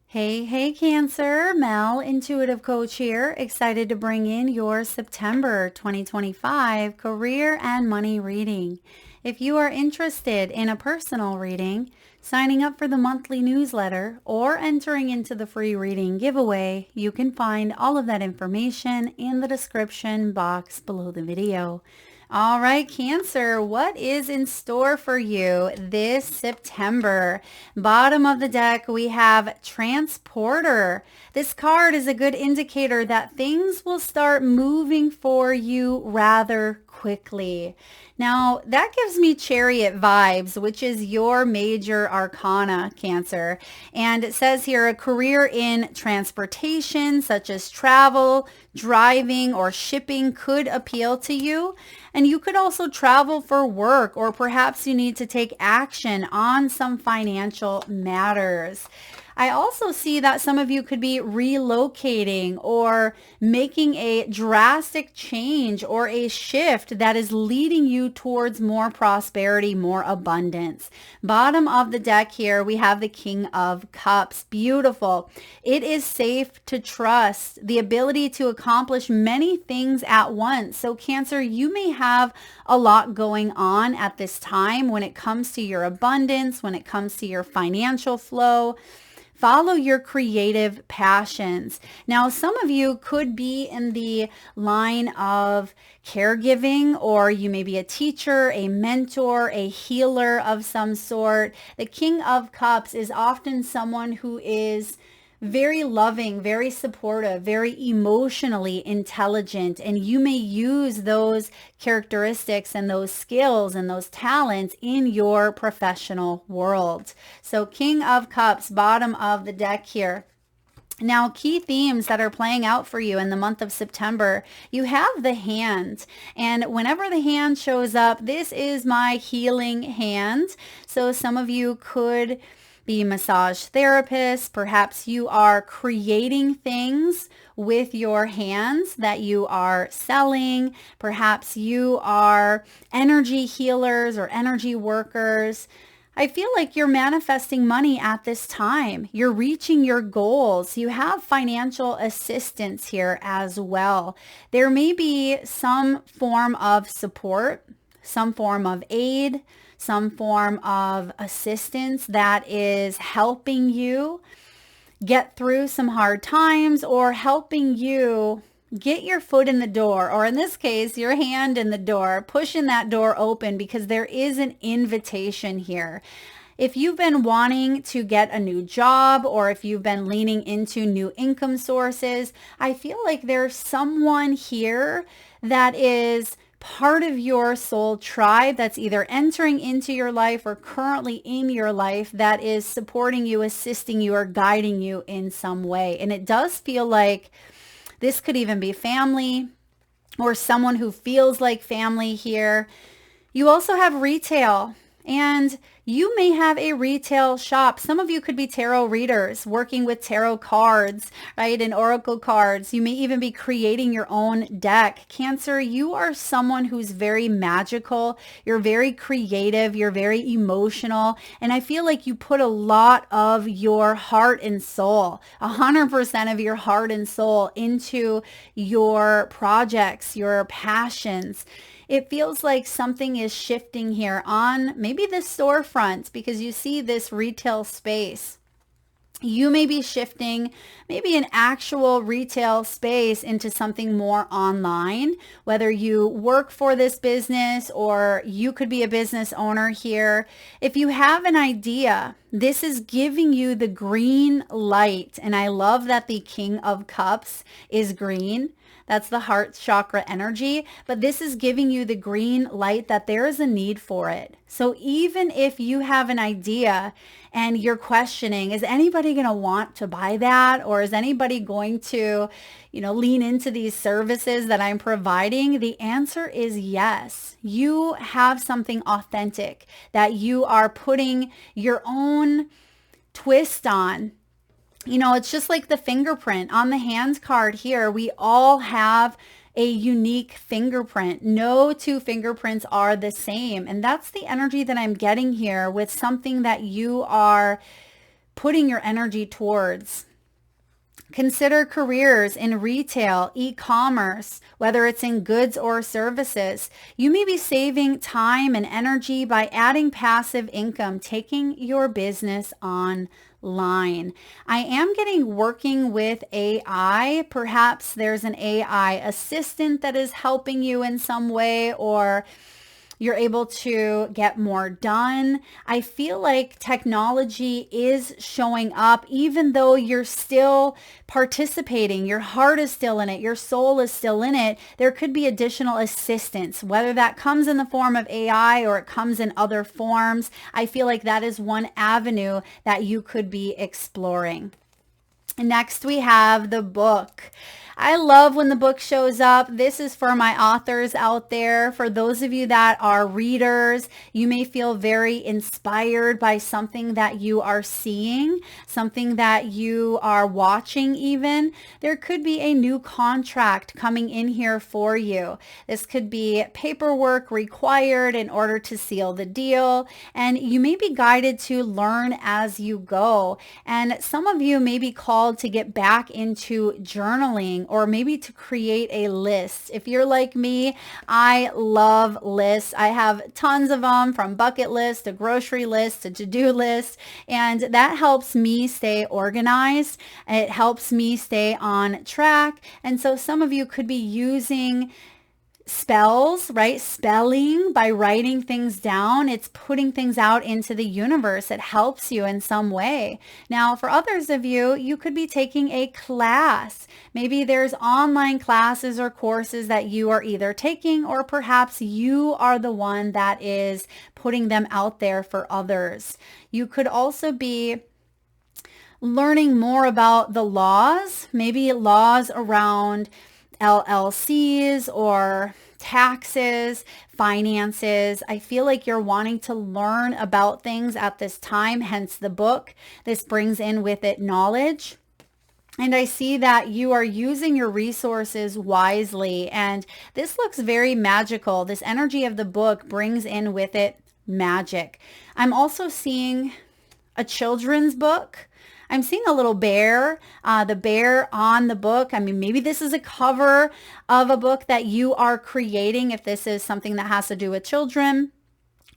Hey, Cancer. Mel, Intuitive Coach here. Excited to bring in your September 2025 career and money reading. If you are interested in a personal reading, signing up for the monthly newsletter, or entering into the free reading giveaway, you can find all of that information in the description box below the video. All right, Cancer, what is in store for you this September? Bottom of the deck, we have Transporter. This card is a good indicator that things will start moving for you rather quickly. Now, that gives me Chariot vibes, which is your major arcana, Cancer. And it says here a career in transportation, such as travel, driving, or shipping could appeal to you. And you could also travel for work, or perhaps you need to take action on some financial matters. I also see that some of you could be relocating or making a drastic change or a shift that is leading you towards more prosperity, more abundance. Bottom of the deck here, we have the King of Cups. Beautiful. It is safe to trust, the ability to accomplish many things at once. So Cancer, you may have a lot going on at this time when it comes to your abundance, when it comes to your financial flow. Follow your creative passions. Now, some of you could be in the line of caregiving, or you may be a teacher, a mentor, a healer of some sort. The King of Cups is often someone who is very loving, very supportive, very emotionally intelligent, and you may use those characteristics and those skills and those talents in your professional world. So King of Cups, bottom of the deck here. Now, key themes that are playing out for you in the month of September, you have the hand. And whenever the hand shows up, this is my healing hand. So some of you could be massage therapists. Perhaps you are creating things with your hands that you are selling. Perhaps you are energy healers or energy workers. I feel like you're manifesting money at this time. You're reaching your goals. You have financial assistance here as well. There may be some form of support, some form of aid, some form of assistance that is helping you get through some hard times or helping you get your foot in the door, or in this case, your hand in the door, pushing that door open because there is an invitation here. If you've been wanting to get a new job, or if you've been leaning into new income sources, I feel like there's someone here that is part of your soul tribe that's either entering into your life or currently in your life that is supporting you, assisting you, or guiding you in some way. And it does feel like this could even be family or someone who feels like family here. You also have retail, and you may have a retail shop. Some of you could be tarot readers working with tarot cards, right? And oracle cards. You may even be creating your own deck. Cancer, you are someone who's very magical. You're very creative. You're very emotional. And I feel like you put a lot of your heart and soul, 100% of your heart and soul into your projects, your passions. It feels like something is shifting here on maybe the storefront because you see this retail space. You may be shifting maybe an actual retail space into something more online, whether you work for this business or you could be a business owner here. If you have an idea, this is giving you the green light. And I love that the King of Cups is green. That's the heart chakra energy, but this is giving you the green light that there is a need for it. So even if you have an idea and you're questioning, is anybody going to want to buy that? Or is anybody going to, lean into these services that I'm providing? The answer is yes. You have something authentic that you are putting your own twist on. It's just like the fingerprint on the hand card here. We all have a unique fingerprint. No two fingerprints are the same. And that's the energy that I'm getting here with something that you are putting your energy towards. Consider careers in retail, e-commerce, whether it's in goods or services. You may be saving time and energy by adding passive income, taking your business online. I am getting working with AI. Perhaps there's an AI assistant that is helping you in some way, or you're able to get more done. I feel like technology is showing up even though you're still participating. Your heart is still in it. Your soul is still in it. There could be additional assistance, whether that comes in the form of AI or it comes in other forms. I feel like that is one avenue that you could be exploring. Next, we have the book. I love when the book shows up. This is for my authors out there. For those of you that are readers, you may feel very inspired by something that you are seeing, something that you are watching even. There could be a new contract coming in here for you. This could be paperwork required in order to seal the deal, and you may be guided to learn as you go. And some of you may be called to get back into journaling, or maybe to create a list. If you're like me, I love lists. I have tons of them, from bucket list to grocery list to to-do list, and that helps me stay organized. It helps me stay on track. And so some of you could be using spells, right? Spelling by writing things down. It's putting things out into the universe. It helps you in some way. Now, for others of you, you could be taking a class. Maybe there's online classes or courses that you are either taking, or perhaps you are the one that is putting them out there for others. You could also be learning more about the laws, maybe laws around LLCs or taxes, finances. I feel like you're wanting to learn about things at this time, hence the book. This brings in with it knowledge. And I see that you are using your resources wisely. And this looks very magical. This energy of the book brings in with it magic. I'm also seeing a children's book. I'm seeing a little bear, the bear on the book. I mean, maybe this is a cover of a book that you are creating, if this is something that has to do with children.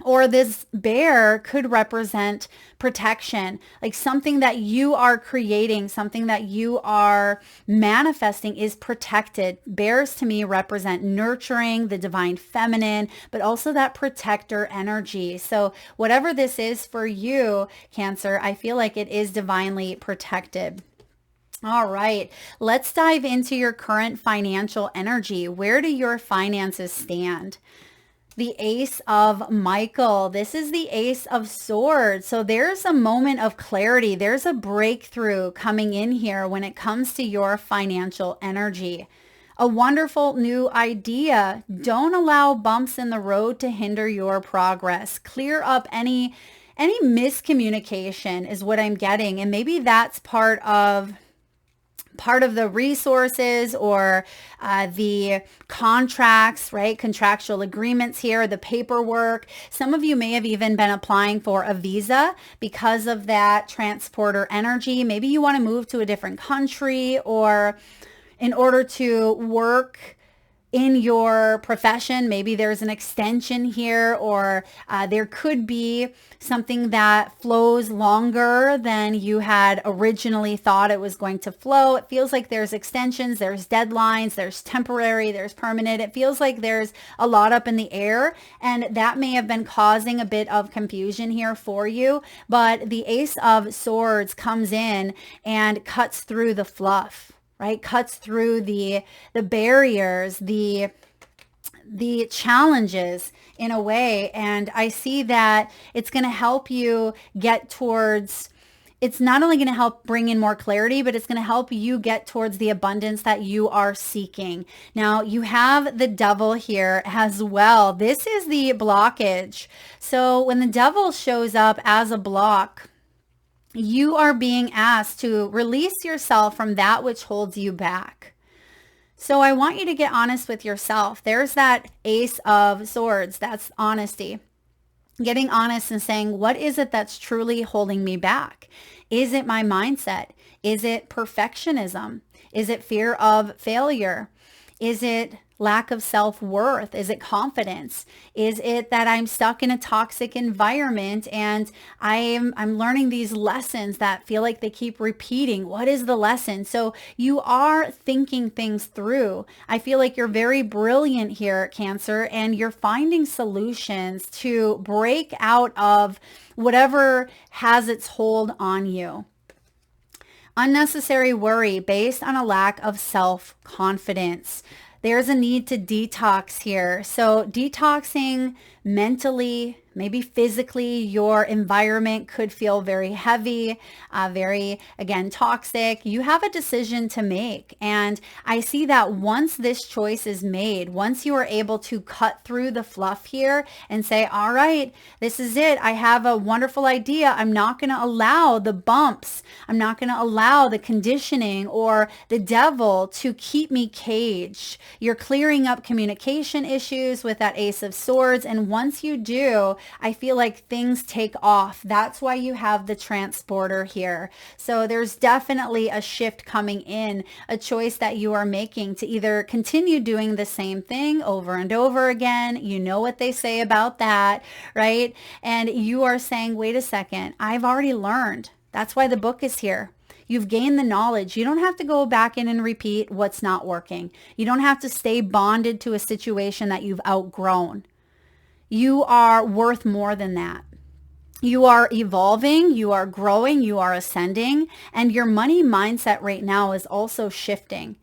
Or this bear could represent protection, like something that you are creating, something that you are manifesting is protected. Bears to me represent nurturing, the divine feminine, but also that protector energy. So whatever this is for you, Cancer, I feel like it is divinely protected. All right, let's dive into your current financial energy. Where do your finances stand? The Ace of Michael. This is the Ace of Swords. So there's a moment of clarity. There's a breakthrough coming in here when it comes to your financial energy. A wonderful new idea. Don't allow bumps in the road to hinder your progress. Clear up any miscommunication is what I'm getting. And maybe that's part of the resources or the contracts, right? Contractual agreements here, the paperwork. Some of you may have even been applying for a visa because of that transporter energy. Maybe you want to move to a different country, or in order to work in your profession, maybe there's an extension here, or there could be something that flows longer than you had originally thought it was going to flow. It feels like there's extensions, there's deadlines, there's temporary, there's permanent. It feels like there's a lot up in the air, and that may have been causing a bit of confusion here for you. But the Ace of Swords comes in and cuts through the fluff, right? Cuts through the barriers, the challenges in a way. And I see that it's going to help you get towards, it's not only going to help bring in more clarity, but it's going to help you get towards the abundance that you are seeking. Now you have the Devil here as well. This is the blockage. So when the Devil shows up as a block, you are being asked to release yourself from that which holds you back. So I want you to get honest with yourself. There's that Ace of Swords. That's honesty. Getting honest and saying, what is it that's truly holding me back? Is it my mindset? Is it perfectionism? Is it fear of failure? Is it lack of self-worth? Is it confidence? Is it that I'm stuck in a toxic environment and I'm learning these lessons that feel like they keep repeating? What is the lesson? So you are thinking things through. I feel like you're very brilliant here, Cancer, and you're finding solutions to break out of whatever has its hold on you. Unnecessary worry based on a lack of self-confidence. There's a need to detox here. So detoxing mentally, maybe physically, your environment could feel very heavy, very, again, toxic. You have a decision to make. And I see that once this choice is made, once you are able to cut through the fluff here and say, all right, this is it. I have a wonderful idea. I'm not going to allow the bumps. I'm not going to allow the conditioning or the devil to keep me caged. You're clearing up communication issues with that Ace of Swords. And once you do, I feel like things take off. That's why you have the transporter here. So there's definitely a shift coming in, a choice that you are making to either continue doing the same thing over and over again. You know what they say about that, right? And you are saying, wait a second, I've already learned. That's why the book is here. You've gained the knowledge. You don't have to go back in and repeat what's not working. You don't have to stay bonded to a situation that you've outgrown. You are worth more than that. You are evolving, you are growing, you are ascending, and your money mindset right now is also shifting.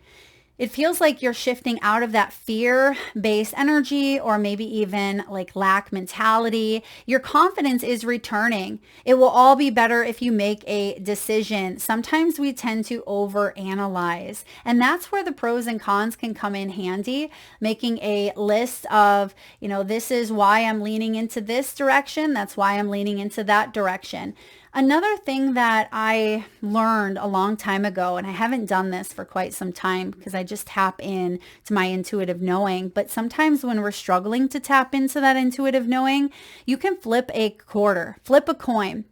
It feels like you're shifting out of that fear-based energy or maybe even like lack mentality. Your confidence is returning. It will all be better if you make a decision. Sometimes we tend to overanalyze, and that's where the pros and cons can come in handy. Making a list of, this is why I'm leaning into this direction. That's why I'm leaning into that direction. Another thing that I learned a long time ago, and I haven't done this for quite some time because I just tap in to my intuitive knowing, but sometimes when we're struggling to tap into that intuitive knowing, you can flip a quarter, flip a coin,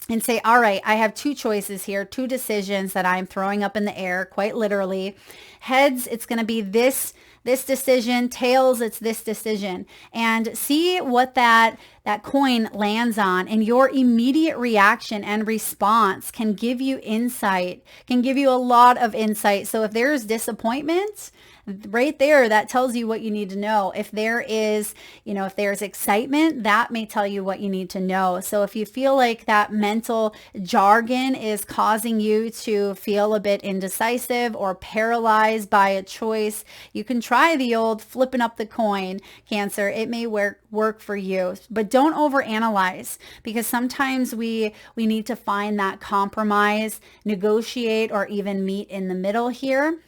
and say, all right, I have two choices here, two decisions that I'm throwing up in the air, quite literally. Heads, it's going to be this decision. Tails, it's this decision. And see what that coin lands on, and your immediate reaction and response can give you insight, can give you a lot of insight. So if there's disappointment, right there, that tells you what you need to know. If there is, if there's excitement, that may tell you what you need to know. So if you feel like that mental jargon is causing you to feel a bit indecisive or paralyzed by a choice, you can try the old flipping up the coin, Cancer. It may work for you, but don't overanalyze, because sometimes we need to find that compromise, negotiate, or even meet in the middle here.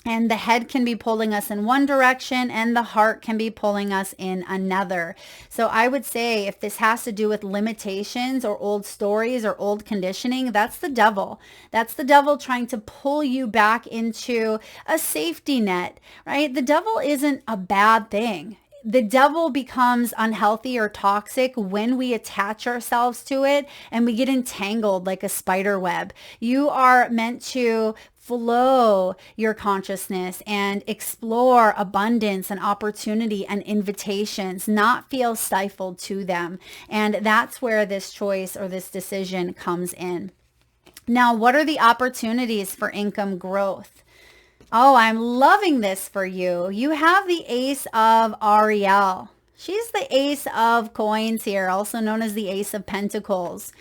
And the head can be pulling us in one direction and the heart can be pulling us in another. So I would say if this has to do with limitations or old stories or old conditioning, that's the devil. That's the devil trying to pull you back into a safety net, right? The devil isn't a bad thing. The devil becomes unhealthy or toxic when we attach ourselves to it and we get entangled like a spider web. You are meant to flow your consciousness and explore abundance and opportunity and invitations, not feel stifled to them. And that's where this choice or this decision comes in. Now, what are the opportunities for income growth? Oh, I'm loving this for you. You have the Ace of Ariel. She's the Ace of Coins here, also known as the Ace of Pentacles.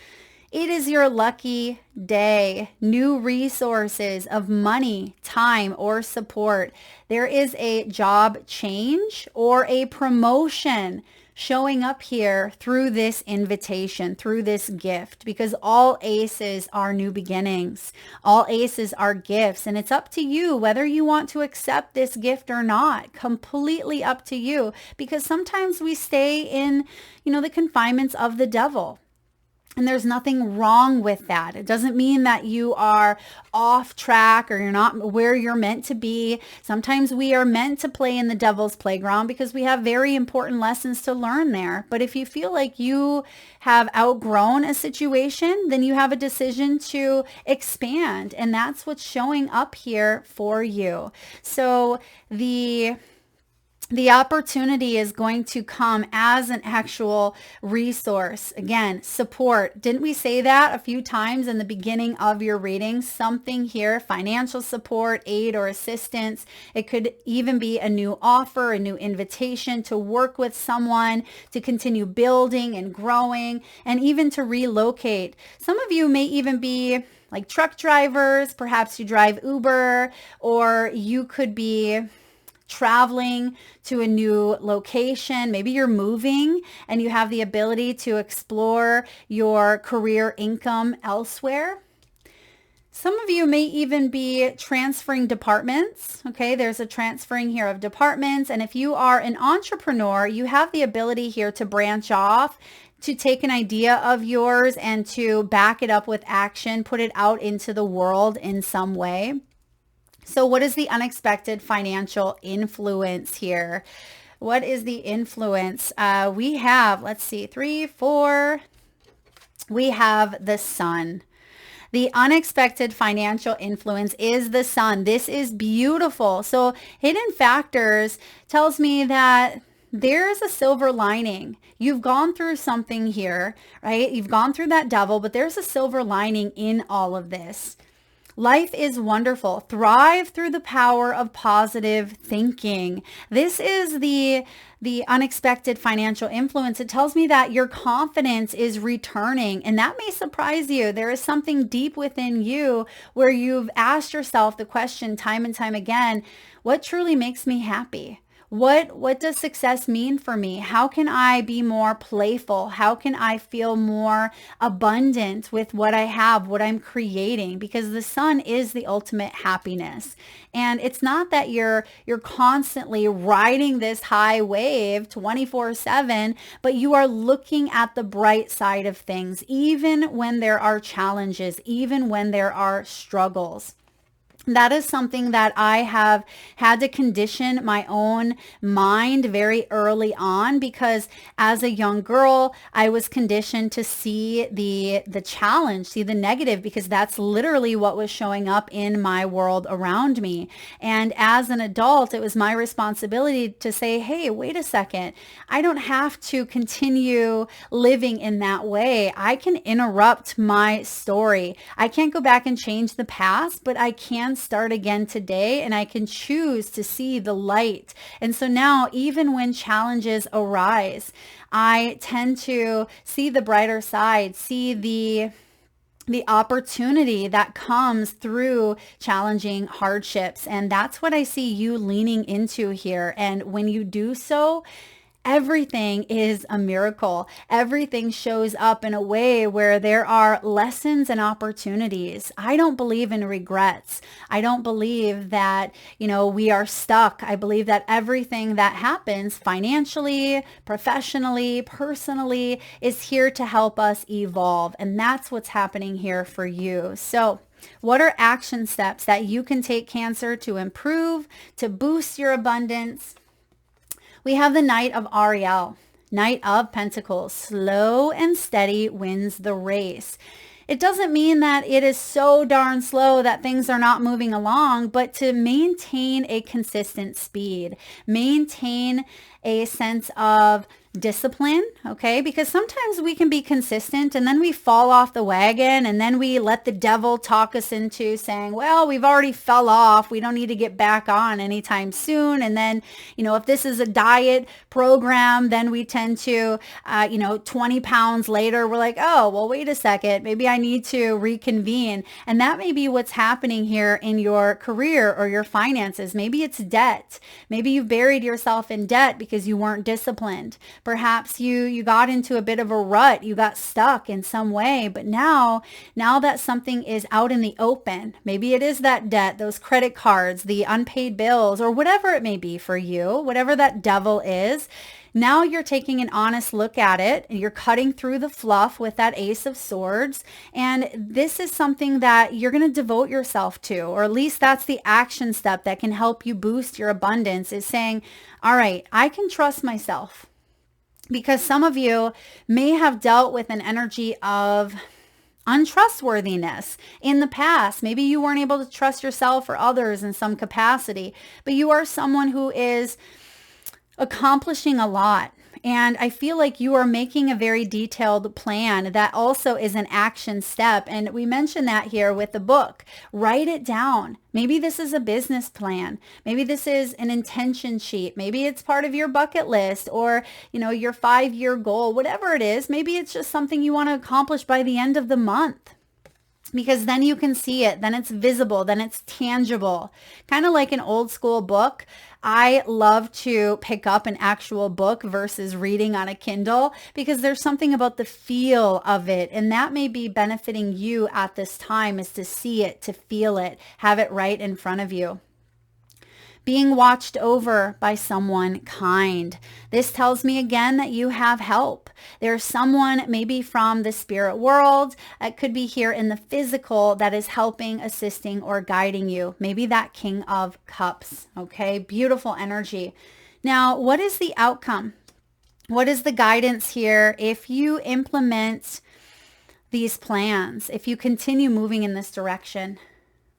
It is your lucky day. New resources of money, time, or support. There is a job change or a promotion showing up here through this invitation, through this gift, because all aces are new beginnings. All aces are gifts, and it's up to you whether you want to accept this gift or not. Completely up to you, because sometimes we stay in, the confinements of the devil. And there's nothing wrong with that. It doesn't mean that you are off track or you're not where you're meant to be. Sometimes we are meant to play in the devil's playground because we have very important lessons to learn there. But if you feel like you have outgrown a situation, then you have a decision to expand. And that's what's showing up here for you. So the opportunity is going to come as an actual resource. Again, support. Didn't we say that a few times in the beginning of your reading? Something here, financial support, aid, or assistance. It could even be a new offer, a new invitation to work with someone, to continue building and growing, and even to relocate. Some of you may even be like truck drivers. Perhaps you drive Uber, or you could be traveling to a new location. Maybe you're moving and you have the ability to explore your career income elsewhere. Some of you may even be transferring departments. Okay, there's a transferring here of departments. And if you are an entrepreneur, you have the ability here to branch off, to take an idea of yours and to back it up with action, put it out into the world in some way. So what is the unexpected financial influence here? What is the influence? We have, let's see, 3, 4. We have the sun. The unexpected financial influence is the sun. This is beautiful. So hidden factors tells me that there's a silver lining. You've gone through something here, right? You've gone through that devil, but there's a silver lining in all of this. Life is wonderful. Thrive through the power of positive thinking. This is the unexpected financial influence. It tells me that your confidence is returning, and that may surprise you. There is something deep within you where you've asked yourself the question time and time again, what truly makes me happy? What does success mean for me? How can I be more playful? How can I feel more abundant with what I have, what I'm creating? Because the sun is the ultimate happiness. And it's not that you're constantly riding this high wave 24/7, but you are looking at the bright side of things, even when there are challenges, even when there are struggles. That is something that I have had to condition my own mind very early on, because as a young girl, I was conditioned to see the challenge, see the negative, because that's literally what was showing up in my world around me. And as an adult, it was my responsibility to say, hey, wait a second. I don't have to continue living in that way. I can interrupt my story. I can't go back and change the past, but I can start again today, and I can choose to see the light. And so now, even when challenges arise, I tend to see the brighter side, see the opportunity that comes through challenging hardships. And that's what I see you leaning into here. And when you do so, everything is a miracle. Everything shows up in a way where there are lessons and opportunities. I don't believe in regrets. I don't believe that, we are stuck. I believe that everything that happens financially, professionally, personally is here to help us evolve. And that's what's happening here for you. So what are action steps that you can take, Cancer, to improve, to boost your abundance? We have the Knight of Ariel, Knight of Pentacles. Slow and steady wins the race. It doesn't mean that it is so darn slow that things are not moving along, but to maintain a consistent speed, maintain a sense of discipline, okay? Because sometimes we can be consistent and then we fall off the wagon, and then we let the devil talk us into saying, well, we've already fell off. We don't need to get back on anytime soon. And then, if this is a diet program, then we tend to, 20 pounds later, we're like, oh, well, wait a second. Maybe I need to reconvene. And that may be what's happening here in your career or your finances. Maybe it's debt. Maybe you've buried yourself in debt because you weren't disciplined. Perhaps you got into a bit of a rut. You got stuck in some way. But now that something is out in the open, maybe it is that debt, those credit cards, the unpaid bills, or whatever it may be for you, whatever that devil is, Now you're taking an honest look at it and you're cutting through the fluff with that Ace of Swords. And this is something that you're going to devote yourself to, or at least that's the action step that can help you boost your abundance, is saying, all right, I can trust myself. Because some of you may have dealt with an energy of untrustworthiness in the past. Maybe you weren't able to trust yourself or others in some capacity, but you are someone who is accomplishing a lot. And I feel like you are making a very detailed plan that also is an action step. And we mentioned that here with the book. Write it down. Maybe this is a business plan. Maybe this is an intention sheet. Maybe it's part of your bucket list or, your 5-year goal, whatever it is. Maybe it's just something you want to accomplish by the end of the month. Because then you can see it, then it's visible, then it's tangible. Kind of like an old school book. I love to pick up an actual book versus reading on a Kindle because there's something about the feel of it. And that may be benefiting you at this time, is to see it, to feel it, have it right in front of you. Being watched over by someone kind. This tells me again that you have help. There's someone maybe from the spirit world. It could be here in the physical that is helping, assisting, or guiding you. Maybe that King of Cups. Okay, beautiful energy. Now, what is the outcome? What is the guidance here if you implement these plans, if you continue moving in this direction?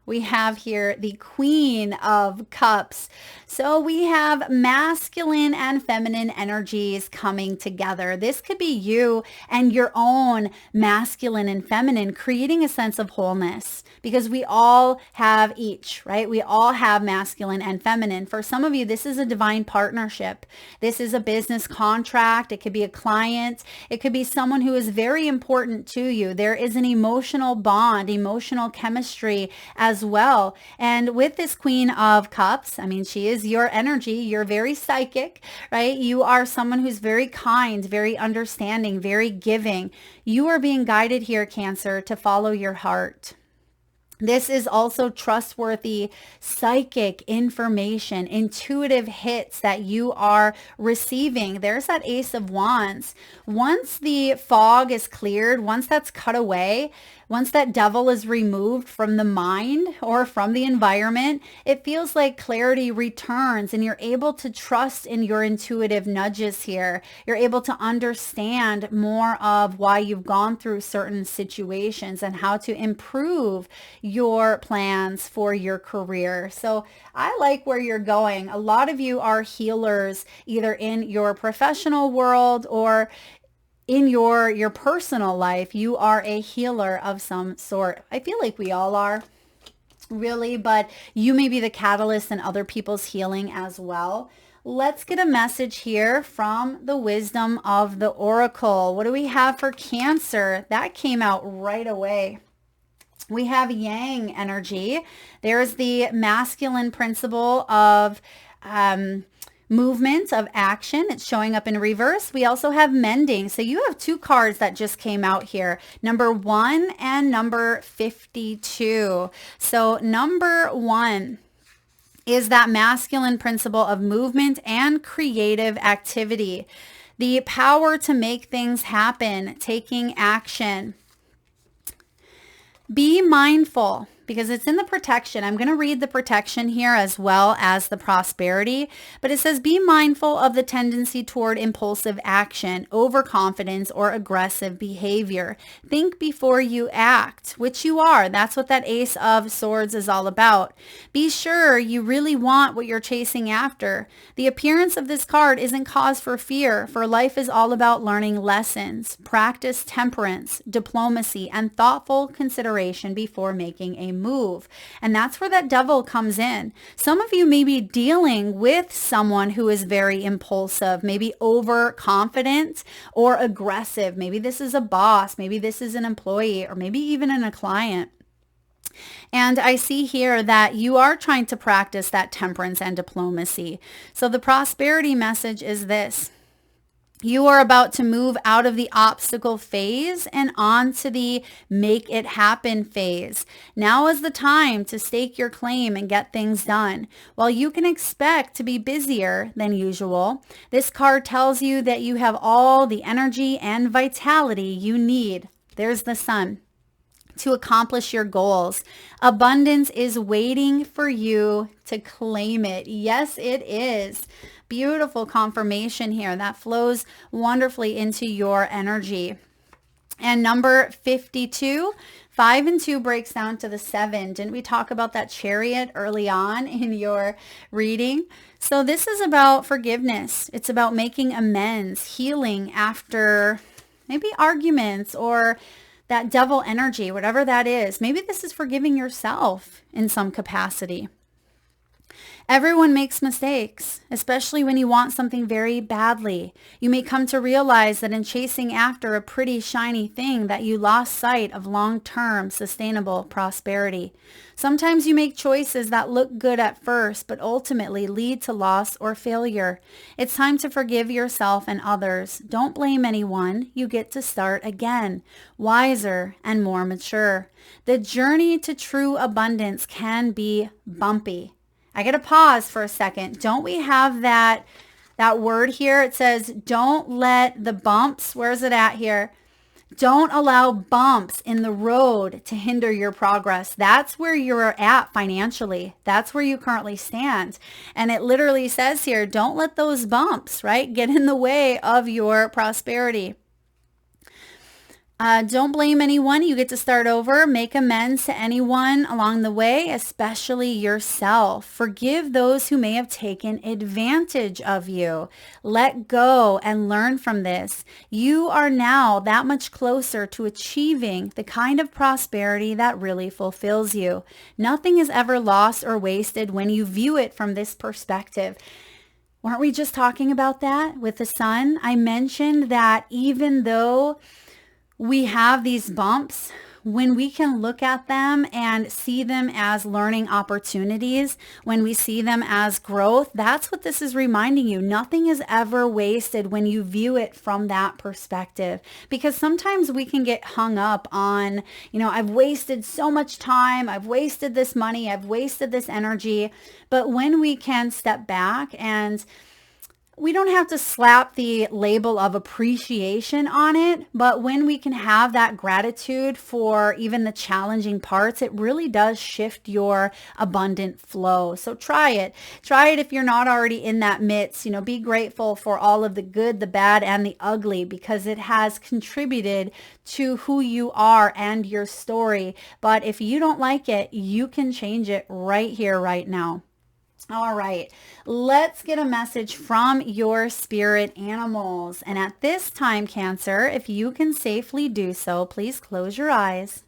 We have here the Queen of Cups. So we have masculine and feminine energies coming together. This could be you and your own masculine and feminine, creating a sense of wholeness, because we all have each, right? We all have masculine and feminine. For some of you, this is a divine partnership. This is a business contract. It could be a client. It could be someone who is very important to you. There is an emotional bond, emotional chemistry as well. And with this Queen of Cups, she is your energy. You're very psychic, right? You are someone who's very kind, very understanding, very giving. You are being guided here, Cancer, to follow your heart. This is also trustworthy psychic information, intuitive hits that you are receiving. There's that Ace of Wands. Once the fog is cleared, once that's cut away, once that devil is removed from the mind or from the environment, it feels like clarity returns and you're able to trust in your intuitive nudges here. You're able to understand more of why you've gone through certain situations and how to improve your plans for your career. So I like where you're going. A lot of you are healers, either in your professional world or in your personal life. You are a healer of some sort. I feel like we all are, really, but you may be the catalyst in other people's healing as well. Let's get a message here from the wisdom of the Oracle. What do we have for Cancer? That came out right away. We have Yang energy. There's the masculine principle of movement, of action. It's showing up in reverse. We also have mending. So you have two cards that just came out here, number 1 and number 52. So number 1 is that masculine principle of movement and creative activity. The power to make things happen, taking action. Be mindful, because it's in the protection. I'm going to read the protection here as well as the prosperity, but it says be mindful of the tendency toward impulsive action, overconfidence, or aggressive behavior. Think before you act, which you are. That's what that Ace of Swords is all about. Be sure you really want what you're chasing after. The appearance of this card isn't cause for fear, for life is all about learning lessons. Practice temperance, diplomacy, and thoughtful consideration before making a move. And that's where that devil comes in. Some of you may be dealing with someone who is very impulsive, maybe overconfident or aggressive. Maybe this is a boss, maybe this is an employee, or maybe even a client. And I see here that you are trying to practice that temperance and diplomacy. So the prosperity message is this: You are about to move out of the obstacle phase and onto the make it happen phase. Now is the time to stake your claim and get things done. While you can expect to be busier than usual, this card tells you that you have all the energy and vitality you need. There's the sun. To accomplish your goals. Abundance is waiting for you to claim it. Yes, it is. Beautiful confirmation here that flows wonderfully into your energy. And number 52, 5 and 2 breaks down to the 7. Didn't we talk about that chariot early on in your reading? So this is about forgiveness. It's about making amends, healing after maybe arguments or that devil energy, whatever that is. Maybe this is forgiving yourself in some capacity. Everyone makes mistakes, especially when you want something very badly. You may come to realize that in chasing after a pretty shiny thing that you lost sight of long-term sustainable prosperity. Sometimes you make choices that look good at first, but ultimately lead to loss or failure. It's time to forgive yourself and others. Don't blame anyone. You get to start again, wiser and more mature. The journey to true abundance can be bumpy. I got to pause for a second. Don't we have that word here? It says, don't let the bumps, where's it at here? Don't allow bumps in the road to hinder your progress. That's where you're at financially. That's where you currently stand. And it literally says here, don't let those bumps, right, get in the way of your prosperity. Don't blame anyone. You get to start over. Make amends to anyone along the way, especially yourself. Forgive those who may have taken advantage of you. Let go and learn from this. You are now that much closer to achieving the kind of prosperity that really fulfills you. Nothing is ever lost or wasted when you view it from this perspective. Weren't we just talking about that with the sun? I mentioned that even though we have these bumps, when we can look at them and see them as learning opportunities, when we see them as growth, that's what this is reminding you. Nothing is ever wasted when you view it from that perspective. Because sometimes we can get hung up on, I've wasted so much time, I've wasted this money, I've wasted this energy. But when we can step back, and we don't have to slap the label of appreciation on it, but when we can have that gratitude for even the challenging parts, it really does shift your abundant flow. So try it. Try it if you're not already in that midst. Be grateful for all of the good, the bad, and the ugly, because it has contributed to who you are and your story. But if you don't like it, you can change it right here, right now. All right, let's get a message from your spirit animals. And at this time, Cancer, if you can safely do so, please close your eyes.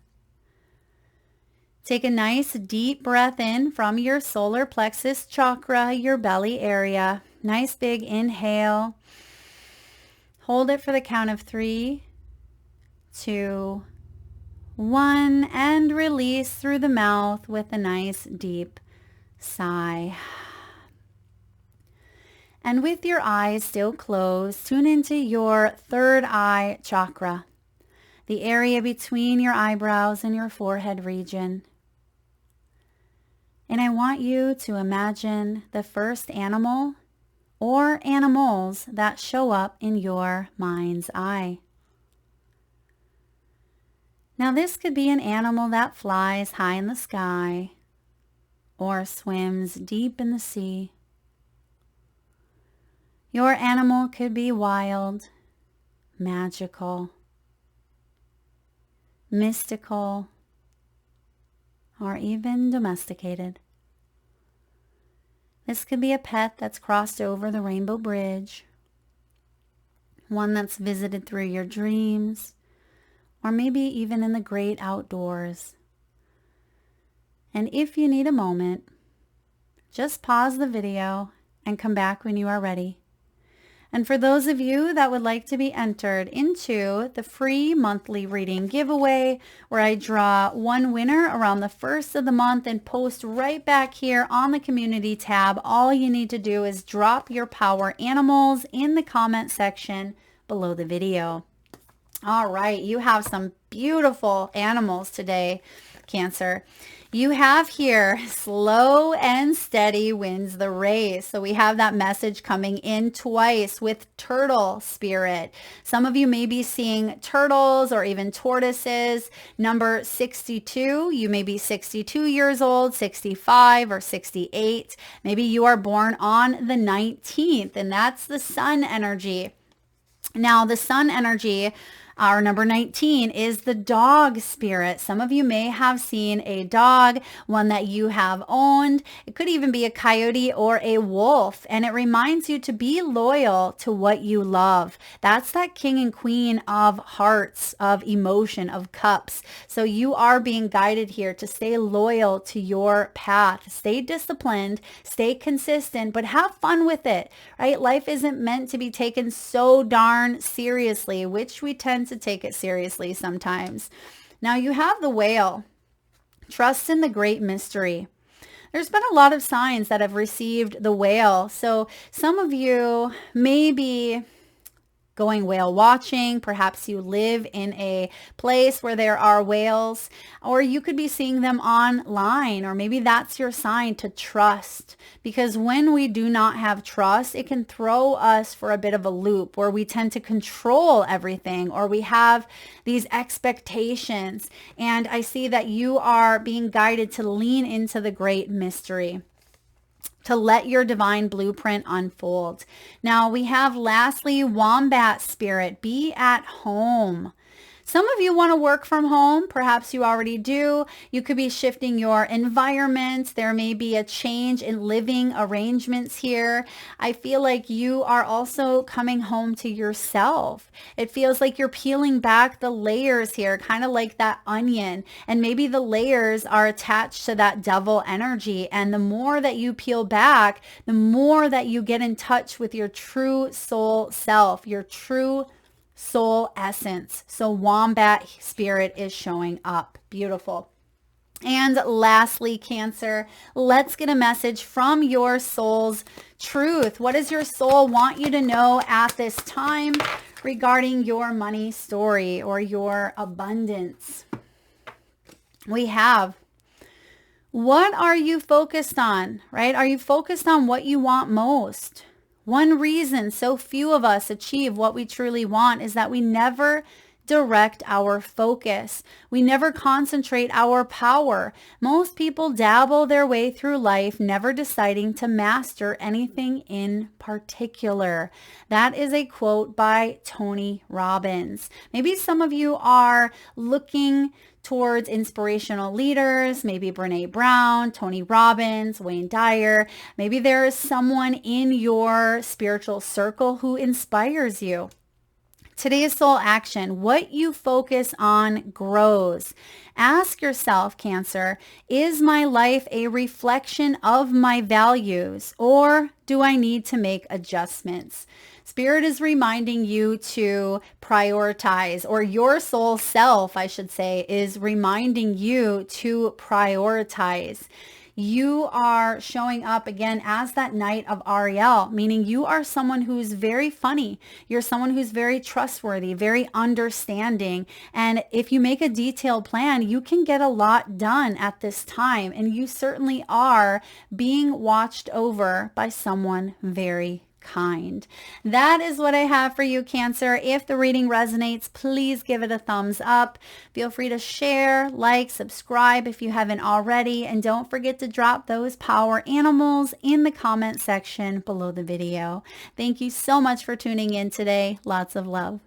Take a nice deep breath in from your solar plexus chakra, your belly area. Nice big inhale. Hold it for the count of 3, 2, 1, and release through the mouth with a nice deep sigh. And with your eyes still closed, tune into your third eye chakra, the area between your eyebrows and your forehead region. And I want you to imagine the first animal or animals that show up in your mind's eye. Now this could be an animal that flies high in the sky or swims deep in the sea. Your animal could be wild, magical, mystical, or even domesticated. This could be a pet that's crossed over the rainbow bridge, one that's visited through your dreams, or maybe even in the great outdoors. And if you need a moment, just pause the video and come back when you are ready. And for those of you that would like to be entered into the free monthly reading giveaway, where I draw one winner around the first of the month and post right back here on the community tab, all you need to do is drop your power animals in the comment section below the video. All right, you have some beautiful animals today, Cancer. You have here, slow and steady wins the race. So we have that message coming in twice with turtle spirit. Some of you may be seeing turtles or even tortoises. Number 62, you may be 62 years old, 65 or 68. Maybe you are born on the 19th, and that's the sun energy. Now, the sun energy, our number 19, is the dog spirit. Some of you may have seen a dog, one that you have owned. It could even be a coyote or a wolf, and it reminds you to be loyal to what you love. That's that king and queen of hearts, of emotion, of cups. So you are being guided here to stay loyal to your path. Stay disciplined, stay consistent, but have fun with it, right? Life isn't meant to be taken so darn seriously, which we tend to take it seriously sometimes. Now you have the whale. Trust in the great mystery. There's been a lot of signs that have received the whale. So some of you may be going whale watching. Perhaps you live in a place where there are whales, or you could be seeing them online, or maybe that's your sign to trust. Because when we do not have trust, it can throw us for a bit of a loop where we tend to control everything, or we have these expectations. And I see that you are being guided to lean into the great mystery, to let your divine blueprint unfold. Now we have lastly, wombat spirit, be at home. Some of you want to work from home. Perhaps you already do. You could be shifting your environment. There may be a change in living arrangements here. I feel like you are also coming home to yourself. It feels like you're peeling back the layers here, kind of like that onion. And maybe the layers are attached to that devil energy. And the more that you peel back, the more that you get in touch with your true soul self, your true soul essence. So wombat spirit is showing up. Beautiful. And lastly, Cancer, let's get a message from your soul's truth. What does your soul want you to know at this time regarding your money story or your abundance? We have, what are you focused on, right? Are you focused on what you want most? One reason so few of us achieve what we truly want is that we never direct our focus. We never concentrate our power. Most people dabble their way through life, never deciding to master anything in particular. That is a quote by Tony Robbins. Maybe some of you are looking towards inspirational leaders, maybe Brene Brown, Tony Robbins, Wayne Dyer. Maybe there is someone in your spiritual circle who inspires you. Today's soul action, what you focus on grows. Ask yourself, Cancer, is my life a reflection of my values, or do I need to make adjustments? Spirit is reminding you to prioritize, or your soul self, I should say, is reminding you to prioritize. You are showing up again as that Knight of Ariel, meaning you are someone who's very funny. You're someone who's very trustworthy, very understanding. And if you make a detailed plan, you can get a lot done at this time. And you certainly are being watched over by someone very kind. That is what I have for you, Cancer. If the reading resonates, please give it a thumbs up. Feel free to share, like, subscribe if you haven't already, and don't forget to drop those power animals in the comment section below the video. Thank you so much for tuning in today. Lots of love.